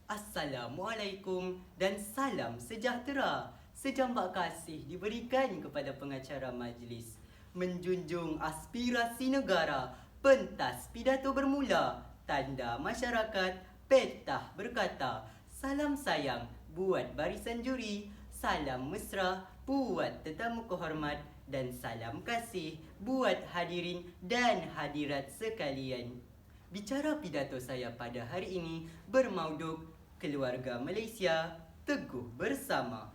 Assalamualaikum dan salam sejahtera. Sejambak kasih diberikan kepada pengacara majlis. Menjunjung aspirasi negara, pentas pidato bermula. Tanda masyarakat, petah berkata. Salam sayang buat barisan juri. Salam mesra buat tetamu kehormat. Dan salam kasih buat hadirin dan hadirat sekalian. Bicara pidato saya pada hari ini bermauduk Keluarga Malaysia teguh bersama.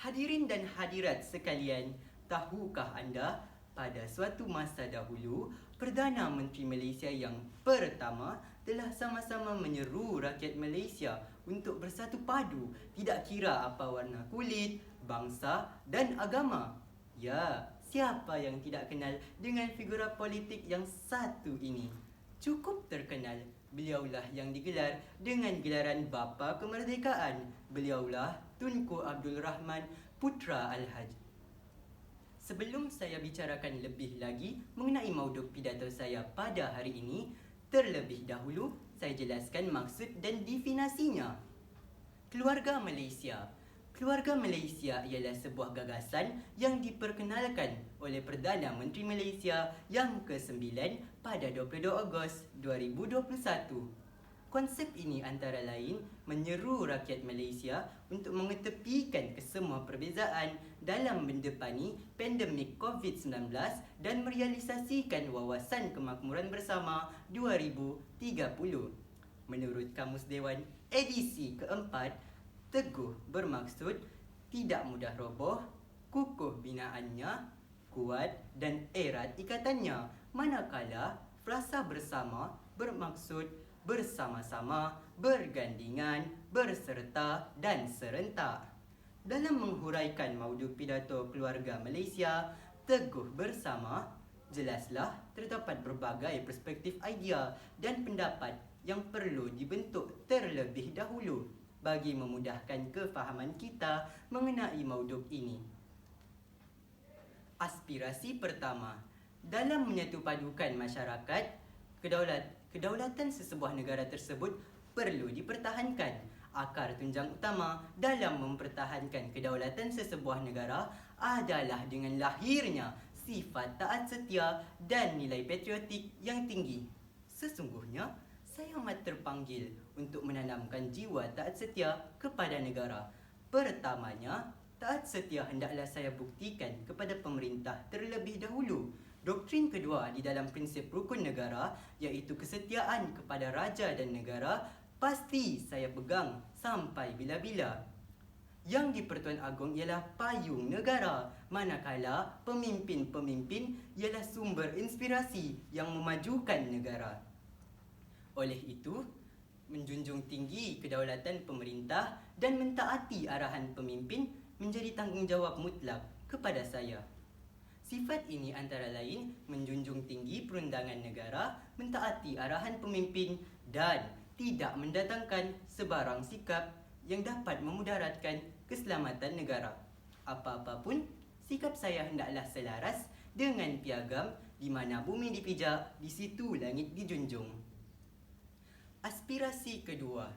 Hadirin dan hadirat sekalian, tahukah anda pada suatu masa dahulu Perdana Menteri Malaysia yang pertama telah sama-sama menyeru rakyat Malaysia untuk bersatu padu, tidak kira apa warna kulit, bangsa dan agama. Ya, siapa yang tidak kenal dengan figura politik yang satu ini? Cukup terkenal, beliaulah yang digelar dengan gelaran Bapa Kemerdekaan. Beliaulah Tunku Abdul Rahman Putra Al-Haj. Sebelum saya bicarakan lebih lagi mengenai mauduk pidato saya pada hari ini, terlebih dahulu saya jelaskan maksud dan definisinya. Keluarga Malaysia. Keluarga Malaysia ialah sebuah gagasan yang diperkenalkan oleh Perdana Menteri Malaysia yang ke-9 pada 22 Ogos 2021. Konsep ini antara lain menyeru rakyat Malaysia untuk mengetepikan kesemua perbezaan dalam mendepani pandemik COVID-19 dan merealisasikan wawasan kemakmuran bersama 2030. Menurut Kamus Dewan edisi keempat, teguh bermaksud tidak mudah roboh, kukuh binaannya, kuat dan erat ikatannya. Manakala frasa bersama bermaksud bersama-sama, bergandingan, berserta dan serentak. Dalam menghuraikan mauduk pidato Keluarga Malaysia teguh bersama, jelaslah terdapat berbagai perspektif idea dan pendapat yang perlu dibentuk terlebih dahulu bagi memudahkan kefahaman kita mengenai mauduk ini. Aspirasi pertama, dalam menyatupadukan masyarakat, kedaulatan sesebuah negara tersebut perlu dipertahankan. Akar tunjang utama dalam mempertahankan kedaulatan sesebuah negara adalah dengan lahirnya sifat taat setia dan nilai patriotik yang tinggi. Sesungguhnya, saya amat terpanggil untuk menanamkan jiwa taat setia kepada negara. Pertamanya, taat setia hendaklah saya buktikan kepada pemerintah terlebih dahulu. Doktrin kedua di dalam prinsip rukun negara, iaitu kesetiaan kepada raja dan negara, pasti saya pegang sampai bila-bila. Yang di-Pertuan Agong ialah payung negara, manakala pemimpin-pemimpin ialah sumber inspirasi yang memajukan negara. Oleh itu, menjunjung tinggi kedaulatan pemerintah dan mentaati arahan pemimpin menjadi tanggungjawab mutlak kepada saya. Sifat ini antara lain menjunjung tinggi perundangan negara, mentaati arahan pemimpin dan tidak mendatangkan sebarang sikap yang dapat memudaratkan keselamatan negara. Apa-apa pun, sikap saya hendaklah selaras dengan piagam di mana bumi dipijak, di situ langit dijunjung. Aspirasi kedua,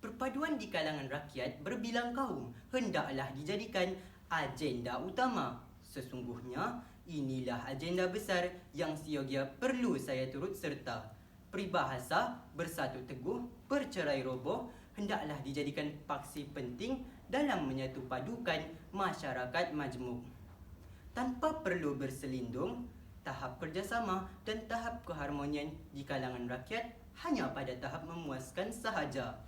perpaduan di kalangan rakyat berbilang kaum hendaklah dijadikan agenda utama. Sesungguhnya, inilah agenda besar yang siogia perlu saya turut serta. Peribahasa bersatu teguh, bercerai roboh hendaklah dijadikan paksi penting dalam menyatupadukan masyarakat majmuk. Tanpa perlu berselindung, tahap kerjasama dan tahap keharmonian di kalangan rakyat hanya pada tahap memuaskan sahaja.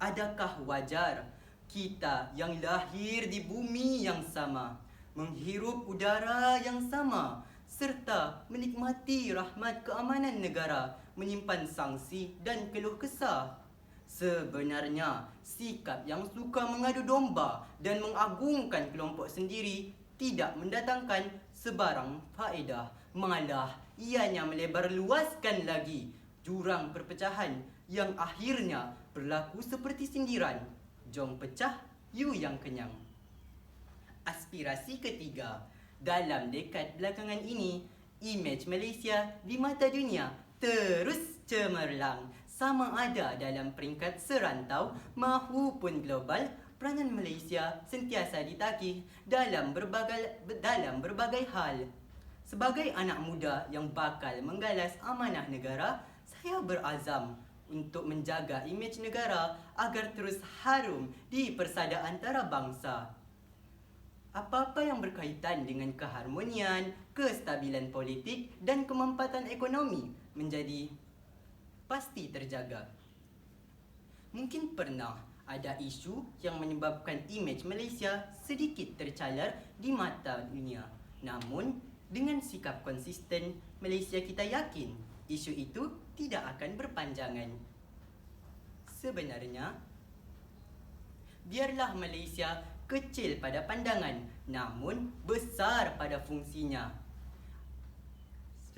Adakah wajar kita yang lahir di bumi yang sama, menghirup udara yang sama, serta menikmati rahmat keamanan negara, menyimpan sanksi dan keluh kesah? Sebenarnya, sikap yang suka mengadu domba dan mengagungkan kelompok sendiri tidak mendatangkan sebarang faedah. Malah, ianya melebar luaskan lagi jurang perpecahan yang akhirnya berlaku seperti sindiran. Jom pecah, you yang kenyang. Aspirasi ketiga, dalam dekad belakangan ini, imej Malaysia di mata dunia terus cemerlang. Sama ada dalam peringkat serantau maupun global, peranan Malaysia sentiasa ditagih dalam berbagai hal. Sebagai anak muda yang bakal menggalas amanah negara, saya berazam untuk menjaga imej negara agar terus harum di persada antarabangsa. Apa-apa yang berkaitan dengan keharmonian, kestabilan politik dan kemampatan ekonomi menjadi pasti terjaga. Mungkin pernah ada isu yang menyebabkan imej Malaysia sedikit tercalar di mata dunia. Namun, dengan sikap konsisten, Malaysia kita yakin isu itu tidak akan berpanjangan. Sebenarnya, biarlah Malaysia kecil pada pandangan, namun besar pada fungsinya.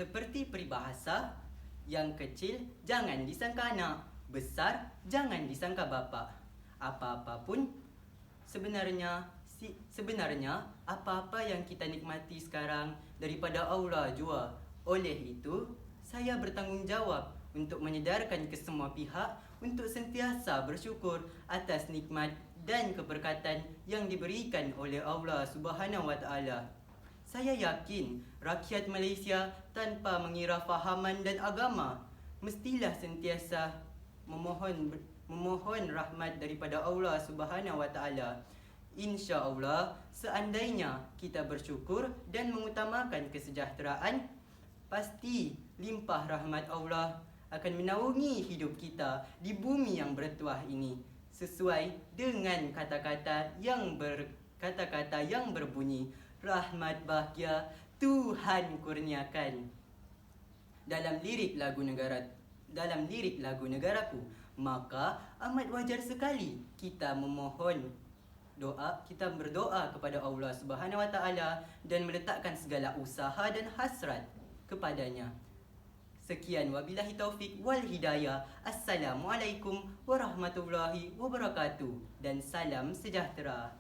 Seperti peribahasa, yang kecil jangan disangka anak, besar jangan disangka bapa. Apa-apa pun sebenarnya apa-apa yang kita nikmati sekarang daripada Allah jua. Oleh itu, saya bertanggungjawab untuk menyedarkan ke semua pihak untuk sentiasa bersyukur atas nikmat dan keberkatan yang diberikan oleh Allah Subhanahu Wa Taala. Saya yakin rakyat Malaysia tanpa mengira fahaman dan agama mestilah sentiasa memohon rahmat daripada Allah Subhanahu Wa Taala. Insya-Allah, seandainya kita bersyukur dan mengutamakan kesejahteraan, pasti limpah rahmat Allah akan menaungi hidup kita di bumi yang bertuah ini, sesuai dengan kata-kata yang berbunyi, rahmat bahagia Tuhan kurniakan. Dalam lirik lagu negaraku, maka amat wajar sekali kita berdoa kepada Allah Subhanahu Wa Taala dan meletakkan segala usaha dan hasrat kepadanya. Sekian wabillahi taufik wal hidayah. Assalamualaikum warahmatullahi wabarakatuh dan salam sejahtera.